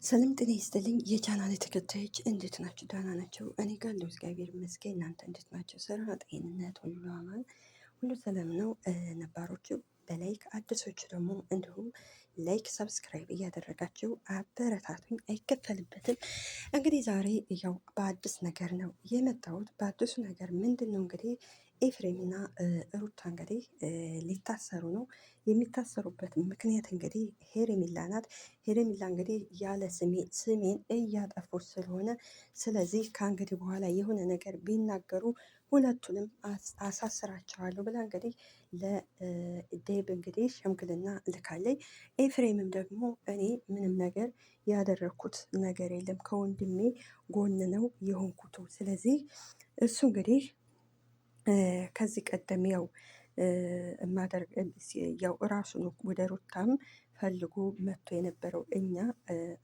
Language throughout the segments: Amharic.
ሰላም ጤና ይስጥልኝ የቻናሌ ተከታዮች እንዴት ናችሁ? ደህና ናቸው? እኔ ጋር ያለው እግዚአብሔር ይመስገን። እናንተ እንዴት ናቸው? ስራ፣ ጤንነት ሁሉ አማን፣ ሁሉ ሰላም ነው። ነባሮቹ በላይክ አዲሶቹ ደግሞ እንዲሁም ላይክ ሰብስክራይብ እያደረጋችሁ አበረታቱኝ፣ አይከፈልበትም። እንግዲህ ዛሬ ያው በአዲስ ነገር ነው የመጣሁት። በአዲሱ ነገር ምንድን ነው እንግዲህ ኤፍሬምና ሩታ እንግዲህ ሊታሰሩ ነው። የሚታሰሩበት ምክንያት እንግዲህ ሄርሜላ ናት። ሄርሜላ እንግዲህ ያለ ስሜን እያጠፉት ስለሆነ ስለዚህ ከእንግዲህ በኋላ የሆነ ነገር ቢናገሩ ሁለቱንም አሳስራቸዋለሁ ብላ እንግዲህ ለዴብ እንግዲህ ሽምግልና ልካለይ። ኤፍሬምም ደግሞ እኔ ምንም ነገር ያደረግኩት ነገር የለም ከወንድሜ ጎን ነው የሆንኩት። ስለዚህ እሱ እንግዲህ ከዚህ ቀደም ማደርግ ያው እራሱ ነው ወደ ሩታም ፈልጎ መጥቶ የነበረው እኛ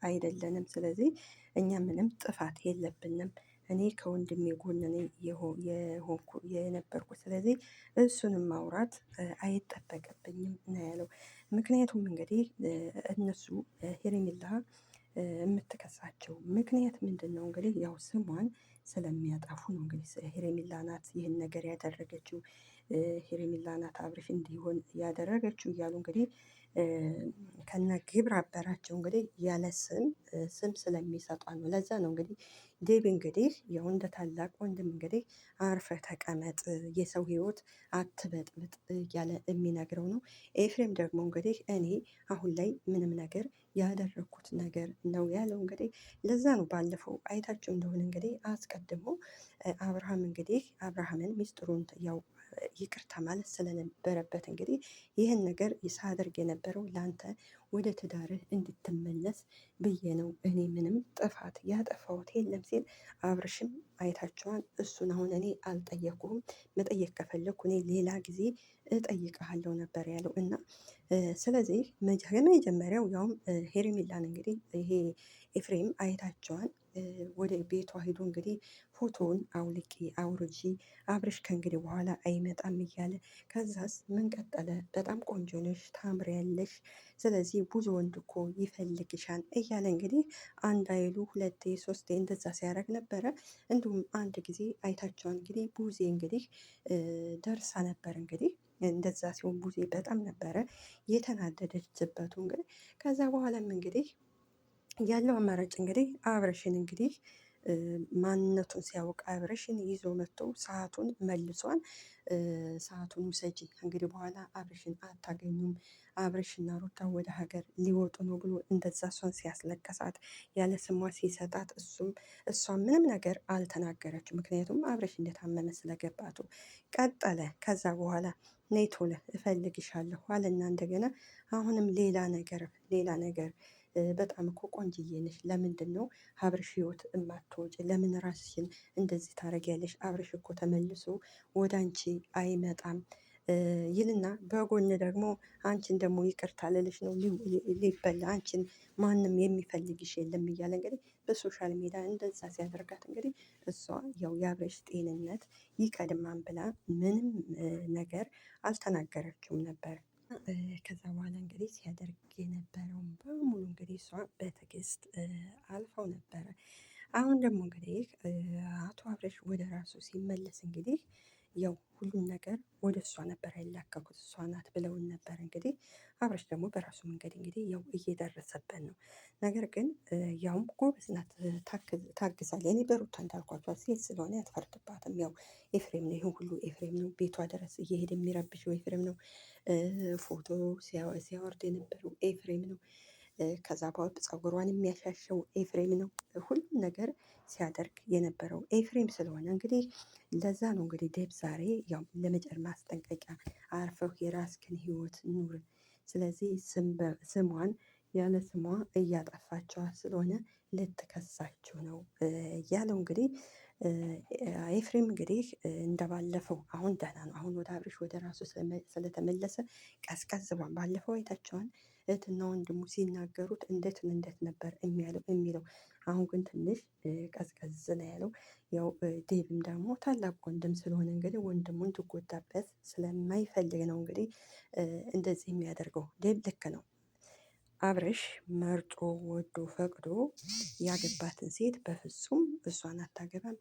አይደለንም። ስለዚህ እኛ ምንም ጥፋት የለብንም። እኔ ከወንድሜ ጎን ነኝ የሆንኩ የነበርኩ። ስለዚህ እሱንም ማውራት አይጠበቅብኝም ነው ያለው። ምክንያቱም እንግዲህ እነሱ ሄርሜላ የምትከሳቸው ምክንያት ምንድን ነው? እንግዲህ ያው ስሟን ስለሚያጠፉ ነው። እንግዲህ ሄርሜላ ናት ይህን ነገር ያደረገችው፣ ሄርሜላ ናት አብርሽ እንዲሆን ያደረገችው እያሉ እንግዲህ ከነ ግብረ አበራቸው እንግዲህ ያለ ስም ስለሚሰጧት ነው። ለዛ ነው እንግዲህ ዴብ እንግዲህ ያው እንደ ታላቅ ወንድም እንግዲህ አርፈ ተቀመጥ፣ የሰው ህይወት አትበጥብጥ እያለ የሚነግረው ነው። ኤፍሬም ደግሞ እንግዲህ እኔ አሁን ላይ ምንም ነገር ያደረግኩት ነገር ነው ያለው። እንግዲህ ለዛ ነው ባለፈው አይታቸው እንደሆነ እንግዲህ አስቀድሞ አብርሃምን ሚስጥሩን ያው ይቅርታ ማለት ስለነበረበት እንግዲህ ይህን ነገር ሳደርግ የነበረው ላንተ ወደ ትዳርህ እንድትመለስ ብዬ ነው። እኔ ምንም ጥፋት ያጠፋሁት የለም ሲል አብርሽም አይታቸዋል። እሱን አሁን እኔ አልጠየኩም፣ መጠየቅ ከፈለኩ እኔ ሌላ ጊዜ እጠይቅሃለሁ ነበር ያለው። እና ስለዚህ መጀመሪያው ያውም ሄርሜላን እንግዲህ ይሄ ኤፍሬም አይታቸዋል። ወደ ቤቷ ሂዶ እንግዲህ ፎቶውን አውልቂ አውርጂ፣ አብርሽ ከእንግዲህ በኋላ አይመጣም እያለ ከዛስ ምን ቀጠለ? በጣም ቆንጆ ነሽ፣ ታምሪያለሽ፣ ስለዚህ ብዙ ወንድ እኮ ይፈልግሻል እያለ እንግዲህ አንድ አይሉ ሁለቴ ሶስቴ እንደዛ ሲያደርግ ነበረ። እንዲሁም አንድ ጊዜ አይታቸዋል። እንግዲህ ቡዜ እንግዲህ ደርሳ ነበር። እንግዲህ እንደዛ ሲሆን ቡዜ በጣም ነበረ የተናደደችበቱ። እንግዲህ ከዛ በኋላም እንግዲህ ያለው አማራጭ እንግዲህ አብርሽን እንግዲህ ማንነቱን ሲያውቅ አብርሽን ይዞ መጥቶ ሰዓቱን መልሷል። ሰዓቱን ውሰጂ፣ እንግዲህ በኋላ አብርሽን አታገኙም፣ አብርሽና ሩታ ወደ ሀገር ሊወጡ ነው ብሎ እንደዛ እሷን ሲያስለቀሳት ያለ ስሟ ሲሰጣት እሷም ምንም ነገር አልተናገረችው። ምክንያቱም አብርሽ እንደታመመ ስለገባቱ ቀጠለ። ከዛ በኋላ ነይ ቶሎ እፈልግሻለሁ አለና እንደገና አሁንም ሌላ ነገር በጣም እኮ ቆንጅዬ ነሽ፣ ለምንድን ነው አብርሽ ህይወት እማትወጪ? ለምን ራስሽን እንደዚህ ታደርጊያለሽ? አብርሽ እኮ ተመልሶ ወደ አንቺ አይመጣም ይልና በጎን ደግሞ አንቺን ደግሞ ይቅርታ ልልሽ ነው ሊበላ፣ አንቺን ማንም የሚፈልግሽ የለም እያለ እንግዲህ በሶሻል ሚዲያ እንደዛ ሲያደርጋት እንግዲህ እሷ ያው የአብርሽ ጤንነት ይቀድማን ብላ ምንም ነገር አልተናገረችውም ነበር። ከዛ በኋላ እንግዲህ ሲያደርግ የነበረውን በሙሉ እንግዲህ እሷ በትዕግስት አልፈው ነበረ። አሁን ደግሞ እንግዲህ አቶ አብርሽ ወደ ራሱ ሲመለስ እንግዲህ ያው ሁሉን ነገር ወደ እሷ ነበር ያላከኩት፣ እሷ ናት ብለውን ነበር። እንግዲህ አብርሽ ደግሞ በራሱ መንገድ እንግዲህ ያው እየደረሰበት ነው። ነገር ግን ያውም ጎበዝ ናት፣ ታግዛለች። እኔ በሩታ እንዳልኳቸው ሴት ስለሆነ አትፈርድባትም። ያው ኤፍሬም ነው፣ ይህን ሁሉ ኤፍሬም ነው፣ ቤቷ ድረስ እየሄደ የሚረብሸው ኤፍሬም ነው፣ ፎቶ ሲያወርድ የነበረው ኤፍሬም ነው፣ ከዛ በኋላ ፀጉሯን የሚያሻሸው ኤፍሬም ነው። ሁሉም ነገር ሲያደርግ የነበረው ኤፍሬም ስለሆነ እንግዲህ ለዛ ነው እንግዲህ ዴብ ዛሬ ያው ለመጨር ማስጠንቀቂያ፣ አርፈው የራስህን ህይወት ኑር፣ ስለዚህ ስሟን ያለ ስሟ እያጠፋችኋት ስለሆነ ልትከሳችሁ ነው ያለው። እንግዲህ ኤፍሬም እንግዲህ እንደባለፈው አሁን ደህና ነው። አሁን ወደ አብርሽ ወደ ራሱ ስለተመለሰ ቀዝቀዝ ብሏል። ባለፈው አይታቸዋል እህትና ወንድሙ ሲናገሩት እንዴት ነበር የሚለው። አሁን ግን ትንሽ ቀዝቀዝ ነው ያለው። ያው ዴብም ደግሞ ታላቅ ወንድም ስለሆነ እንግዲህ ወንድሙን ትጎዳበት ስለማይፈልግ ነው እንግዲህ እንደዚህ የሚያደርገው። ዴብ ልክ ነው። አብርሽ መርጦ ወዶ ፈቅዶ ያገባትን ሴት በፍጹም እሷን አታገባም፣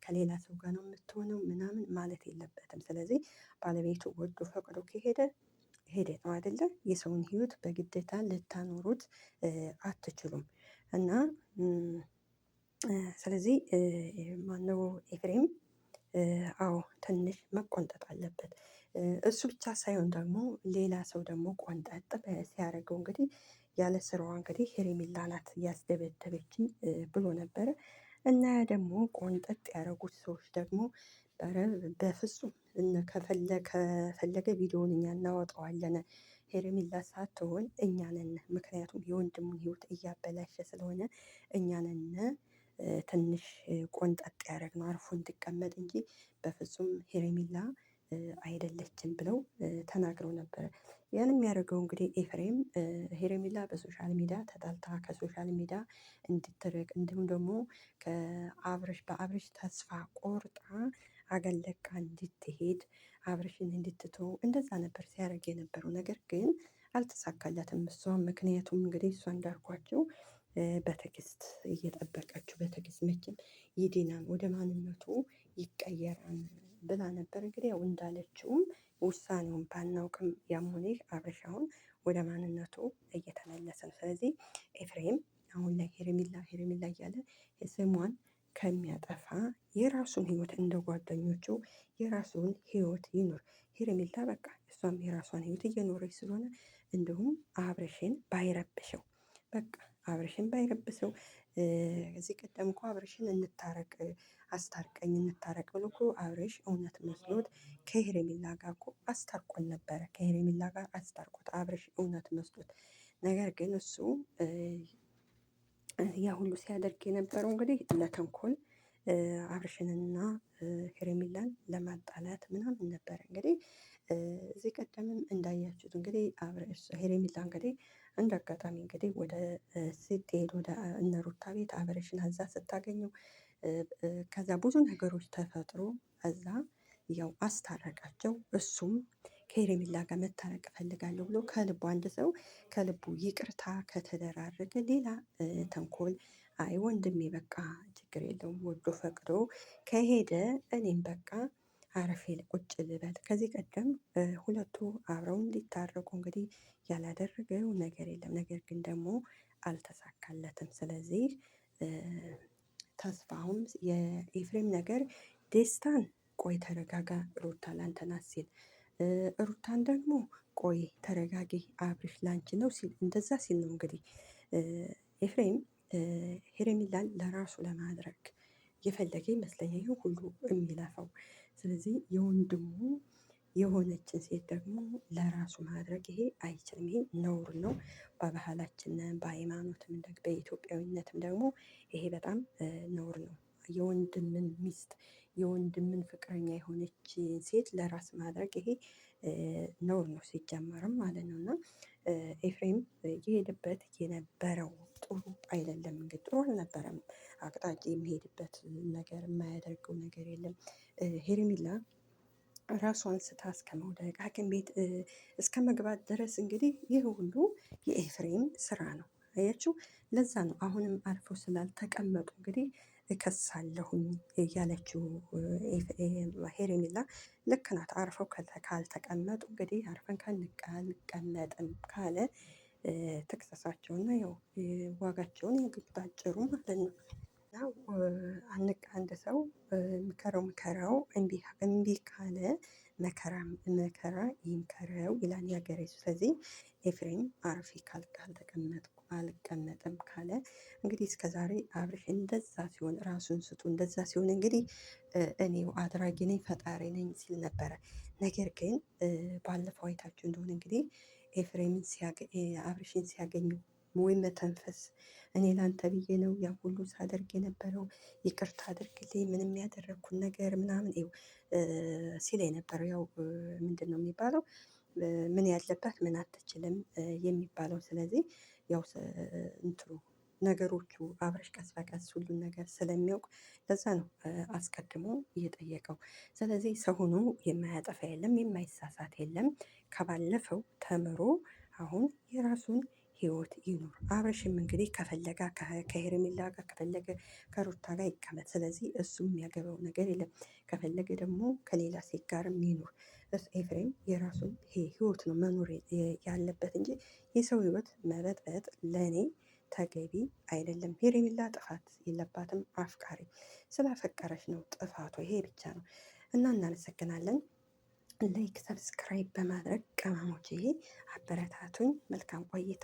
ከሌላ ሰው ጋር ነው የምትሆነው ምናምን ማለት የለበትም። ስለዚህ ባለቤቱ ወዶ ፈቅዶ ከሄደ ሄደ ነው አይደለ? የሰውን ህይወት በግዴታ ልታኖሩት አትችሉም። እና ስለዚህ ማነው ኤፍሬም አዎ ትንሽ መቆንጠጥ አለበት። እሱ ብቻ ሳይሆን ደግሞ ሌላ ሰው ደግሞ ቆንጠጥ ሲያደርገው እንግዲህ ያለ ስራዋ እንግዲህ ሄርሜላ ናት ያስደበደበችኝ ብሎ ነበረ። እና ደግሞ ቆንጠጥ ያደረጉት ሰዎች ደግሞ በፍጹም ከፈለገ ቪዲዮውን እኛ እናወጣዋለን፣ ሄርሜላ ሳትሆን እኛ ነን። ምክንያቱም የወንድሙን ህይወት እያበላሸ ስለሆነ እኛ ነን ትንሽ ቆንጠጥ ያደረግነው አርፎ እንዲቀመጥ እንጂ በፍጹም ሄርሜላ አይደለችም ብለው ተናግረው ነበረ። ያን የሚያደርገው እንግዲህ ኤፍሬም ሄርሜላ በሶሻል ሚዲያ ተጣልታ ከሶሻል ሚዲያ እንድትርቅ እንዲሁም ደግሞ በአብርሽ ተስፋ ቆርጣ አገር ለቃ እንድትሄድ አብርሽን እንድትተው እንደዛ ነበር ሲያደርግ የነበረው። ነገር ግን አልተሳካለትም። እሷም ምክንያቱም እንግዲህ እሷ እንዳልኳቸው በትዕግስት እየጠበቀችው በትዕግስት መቼም ይድናል፣ ወደ ማንነቱ ይቀየራል ብላ ነበር። እንግዲህ ያው እንዳለችውም ውሳኔውን ባናውቅም ያም ሆነ አብርሽ አሁን ወደ ማንነቱ እየተመለሰ ነው። ስለዚህ ኤፍሬም አሁን ላይ ሄርሜላ ሄርሜላ እያለ ስሟን ከሚያጠፋ የራሱን ህይወት እንደ ጓደኞቹ የራሱን ህይወት ይኖር። ሄርሜላ በቃ እሷም የራሷን ህይወት እየኖረች ስለሆነ እንዲሁም አብርሽን ባይረብሸው በቃ አብርሽን ባይረብሰው። እዚህ ቀደም እኮ አብርሽን እንታረቅ አስታርቀኝ እንታረቅ ብሎ እኮ አብርሽ እውነት መስሎት ከሄርሜላ ጋር እኮ አስታርቆን ነበረ። ከሄርሜላ ጋር አስታርቆት አብርሽ እውነት መስሎት። ነገር ግን እሱ ያ ሁሉ ሲያደርግ የነበረው እንግዲህ ለተንኮል አብርሽንና ሄርሜላን ለማጣላት ምናምን ነበረ። እንግዲህ እዚህ ቀደምም እንዳያችሁት እንግዲህ ሄርሜላ እንግዲህ እንደ አጋጣሚ እንግዲህ ወደ ስትሄድ ወደ እነ ሩታ ቤት አብርሽን እዛ ስታገኘው ከዛ ብዙ ነገሮች ተፈጥሮ እዛ ያው አስታረቃቸው። እሱም ከሄርሜላ ጋር መታረቅ እፈልጋለሁ ብሎ ከልቡ አንድ ሰው ከልቡ ይቅርታ ከተደራረገ ሌላ ተንኮል አይ ወንድሜ በቃ ችግር የለውም ወዶ ፈቅዶ ከሄደ እኔም በቃ አረፌ ቁጭ ልበል። ከዚህ ቀደም ሁለቱ አብረው እንዲታረቁ እንግዲህ ያላደረገው ነገር የለም። ነገር ግን ደግሞ አልተሳካለትም። ስለዚህ ተስፋውም የኤፍሬም ነገር ደስታን ቆይ ተረጋጋ ሩታ ላንተ ናት ሲል፣ ሩታን ደግሞ ቆይ ተረጋጊ አብርሽ ላንቺ ነው ሲል እንደዛ ሲል ነው እንግዲህ ኤፍሬም ሄርሜላን ለራሱ ለማድረግ የፈለገ ይመስለኛል ይሄ ሁሉ የሚለፋው። ስለዚህ የወንድሙ የሆነችን ሴት ደግሞ ለራሱ ማድረግ ይሄ አይችልም። ይሄ ነውር ነው። በባህላችንም በሃይማኖትም በኢትዮጵያዊነትም ደግሞ ይሄ በጣም ነውር ነው። የወንድምን ሚስት የወንድምን ፍቅረኛ የሆነች ሴት ለራስ ማድረግ ይሄ ነውር ነው ሲጀመርም ማለት ነው። እና ኤፍሬም የሄደበት የነበረው ጥሩ አይደለም። እንግዲህ ጥሩ አልነበረም። አቅጣጫ የሚሄድበት ነገር የማያደርገው ነገር የለም። ሄርሜላ ራሷን ስታ እስከ መውደቅ ሐኪም ቤት እስከ መግባት ድረስ እንግዲህ ይህ ሁሉ የኤፍሬም ስራ ነው። አያችሁ፣ ለዛ ነው አሁንም አርፈው ስላልተቀመጡ እንግዲህ እከሳለሁኝ ያለችው ሄርሜላ። ልክ ናት። አርፈው ካልተቀመጡ እንግዲህ አርፈን ካልቀመጥን ካለ ተክሰሳቸውና ያው ዋጋቸውን ያገኙት ባጭሩ ማለት ነው። አንድ ሰው ምከረው እምቢ ካለ መከራ ይምከረው ይላል ያገሬ ሰው። ስለዚህ ኤፍሬም አርፌ ካልተቀመጥኩ አልቀመጥም ካለ እንግዲህ እስከዛሬ አብርሽ እንደዛ ሲሆን ራሱን ስቶ እንደዛ ሲሆን እንግዲህ እኔው አድራጊ ነኝ ፈጣሪ ነኝ ሲል ነበረ። ነገር ግን ባለፈው አይታችሁ እንደሆነ እንግዲህ ኤፍሬምን አብርሽን ሲያገኙ ወይ መተንፈስ እኔ ላንተ ብዬ ነው ያ ሁሉ ሳደርግ የነበረው ይቅርታ አድርግልኝ ምንም ያደረግኩት ነገር ምናምን ሲል የነበረው ያው ምንድን ነው የሚባለው ምን ያለበት ምን አትችልም የሚባለው። ስለዚህ ያው እንትኑ ነገሮቹ አብረሽ ቀስ በቀስ ሁሉን ነገር ስለሚያውቅ ለዛ ነው አስቀድሞ እየጠየቀው። ስለዚህ ሰው ሆኖ የማያጠፋ የለም፣ የማይሳሳት የለም። ከባለፈው ተምሮ አሁን የራሱን ህይወት ይኑር። አብርሽም እንግዲህ ከፈለገ ከሄርሜላ ጋር ከፈለገ ከሩታ ጋር ይቀመጥ። ስለዚህ እሱ የሚያገባው ነገር የለም። ከፈለገ ደግሞ ከሌላ ሴት ጋርም ይኑር። ኤፍሬም የራሱን ህይወት ነው መኖር ያለበት እንጂ የሰው ህይወት መበጥበጥ ለእኔ ተገቢ አይደለም። ሄርሜላ ጥፋት የለባትም። አፍቃሪ ስላፈቀረች ነው ጥፋቱ፣ ይሄ ብቻ ነው። እና እናመሰግናለን። ላይክ ሰብስክራይብ በማድረግ ቅመሞች ይሄ አበረታቱኝ። መልካም ቆይታ